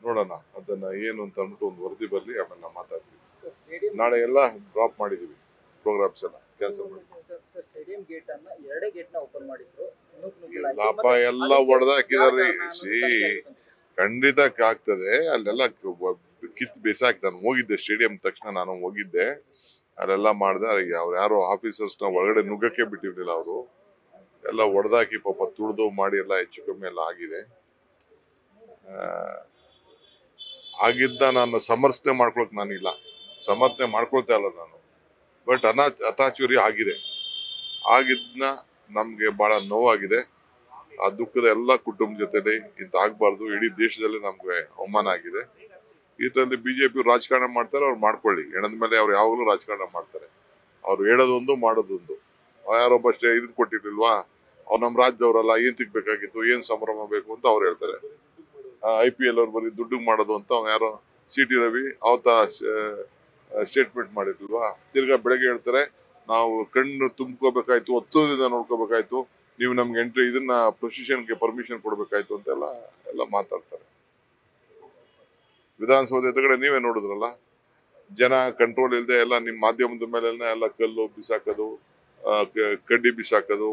ನೋಡೋಣ ಅದನ್ನ ಏನು ಅಂತ ಅಂದ್ಬಿಟ್ಟು ಒಂದು ವರದಿ ಬರಲಿ, ಆಮೇಲೆ ನಾವು ಮಾತಾಡ್ತೀವಿ. ನಾಳೆ ಎಲ್ಲ ಡ್ರಾಪ್ ಮಾಡಿದೀವಿ, ಪ್ರೋಗ್ರಾಮ್ಸ್ ಎಲ್ಲ ಕ್ಯಾನ್ಸಲ್ ಮಾಡಿ. ಸ್ಟೇಡಿಯಂ ಗೇಟ್ ಅನ್ನ ಎರಡೇ ಗೇಟ್ ನ ಓಪನ್ ಮಾಡಿದ್ರು, ಇಲ್ಲಪ್ಪ ಎಲ್ಲ ಹೊಡೆದಾಕಿದಾರೆ. ಖಂಡಿತ ಆಗ್ತದೆ. ಅಲ್ಲೆಲ್ಲ ಕಿತ್ ಬೇಸಾಕ್ ನಾನು ಹೋಗಿದ್ದೆ ಸ್ಟೇಡಿಯಂ ತಕ್ಷಣ, ನಾನು ಹೋಗಿದ್ದೆ, ಅಲ್ಲೆಲ್ಲ ಮಾಡ್ದೆ. ಅವ್ರು ಯಾರೋ ಆಫೀಸರ್ಸ್ ನ ಒಳಗಡೆ ನುಗ್ಗಕ್ಕೆ ಬಿಟ್ಟಿರ್ಲಿಲ್ಲ, ಅವರು ಎಲ್ಲ ಹೊಡೆದಾಕಿ ಪಾಪ ತುಳಿದು ಮಾಡಿ ಎಲ್ಲ ಹೆಚ್ಚು ಕಮ್ಮಿ ಎಲ್ಲ ಆಗಿದೆ. ಆಗಿದ್ದ ನಾನು ಸಮರ್ಥನೆ ಮಾಡ್ಕೊಳಕ್ ನಾನಿಲ್ಲ, ಸಮರ್ಥನೆ ಮಾಡ್ಕೊಳ್ತಾ ಇಲ್ಲ ನಾನು. ಬಟ್ ಅತಾಚುರಿ ಆಗಿದೆ. ಆಗಿದ್ನ ನಮ್ಗೆ ಬಹಳ ನೋವಾಗಿದೆ. ಆ ದುಃಖದ ಎಲ್ಲ ಕುಟುಂಬ ಜೊತೆಲಿ ಇಂತಾಗಬಾರ್ದು. ಇಡೀ ದೇಶದಲ್ಲಿ ನಮ್ಗೆ ಅವಮಾನ ಆಗಿದೆ. ಈ ತರದಲ್ಲಿ ಬಿಜೆಪಿ ರಾಜಕಾರಣ ಮಾಡ್ತಾರೆ, ಅವ್ರು ಮಾಡ್ಕೊಳ್ಳಿ. ಹೆಣದ ಮೇಲೆ ಅವ್ರು ಯಾವಾಗಲೂ ರಾಜಕಾರಣ ಮಾಡ್ತಾರೆ. ಅವ್ರು ಹೇಳೋದೊಂದು ಮಾಡೋದೊಂದು. ಯಾರೊಬ್ಬ ಇದನ್ ಕೊಟ್ಟಿರ್ಲಿಲ್ವಾ, ಅವ್ರು ನಮ್ಮ ರಾಜ್ಯದವರಲ್ಲ, ಏನ್ ಸಿಗ್ಬೇಕಾಗಿತ್ತು, ಏನ್ ಸಂಭ್ರಮ ಬೇಕು ಅಂತ ಅವ್ರು ಹೇಳ್ತಾರೆ. IPL ಅವ್ರು ಬರೀ ದುಡ್ಡು ಮಾಡೋದು ಅಂತ ಯಾರೋ CT ರವಿ ಅವತ್ತ ಸ್ಟೇಟ್ಮೆಂಟ್ ಮಾಡಿರ್ಲಿಲ್ವಾ. ತಿರ್ಗಾ ಬೆಳಗ್ಗೆ ಹೇಳ್ತಾರೆ, ನಾವು ಕಣ್ಣು ತುಂಬ್ಕೋಬೇಕಾಯ್ತು, 10 ದಿನ ನೋಡ್ಕೋಬೇಕಾಯ್ತು, ನೀವು ನಮ್ಗೆ ಇದನ್ನ ಪ್ರೊಸಿಷನ್ಗೆ ಪರ್ಮಿಷನ್ ಕೊಡ್ಬೇಕಾಯ್ತು ಅಂತೆಲ್ಲ ಮಾತಾಡ್ತಾರೆ. ವಿಧಾನಸೌಧ ಎದುರುಗಡೆ ನೀವೇ ನೋಡಿದ್ರಲ್ಲ, ಜನ ಕಂಟ್ರೋಲ್ ಇಲ್ಲದೆ ಎಲ್ಲ ನಿಮ್ಮ ಮಾಧ್ಯಮದ ಮೇಲೆ ಎಲ್ಲ ಕಲ್ಲು ಬಿಸಾಕೋದು, ಕಡ್ಡಿ ಬಿಸಾಕೋದು,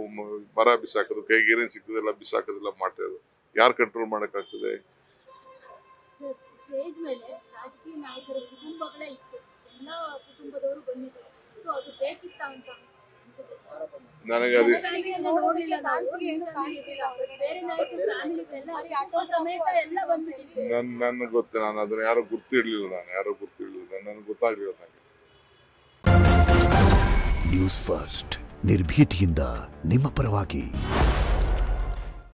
ಮರ ಬಿಸಾಕೋದು, ಕೈಗೆ ಏನೇನು ಸಿಗ್ತದೆಲ್ಲ ಬಿಸಾಕೋದೆಲ್ಲ ಮಾಡ್ತಾ ಇದ್ರು. ಯಾರು ಕಂಟ್ರೋಲ್ ಮಾಡಕ್ಕಾಗ್ತದೆ? ಸ್ಟೇಜ್ ಮೇಲೆ ರಾಜಕೀಯ ನಾಯಕರ ಕುಟುಂಬಗಳೇ ಇತ್ತು, ಎಲ್ಲ ಕುಟುಂಬದವರು ಬಂದಿದ್ರು. ಸೊ ಅದು ಬೇಕಿತ್ತ ಅಂತ ನನಗೆ ಅದು ನನ್ಗೆ ಗೊತ್ತ, ನಾನು ಅದನ್ನ ಯಾರು ಗುರ್ತಿರ್ಲಿಲ್ಲ, ನನಗೆ ಗೊತ್ತಾಗ್ಲಿಲ್ಲ ನನಗೆ. ನ್ಯೂಸ್ ಫಸ್ಟ್ ನಿರ್ಭೀತಿಯಿಂದ ನಿಮ್ಮ ಪರವಾಗಿ.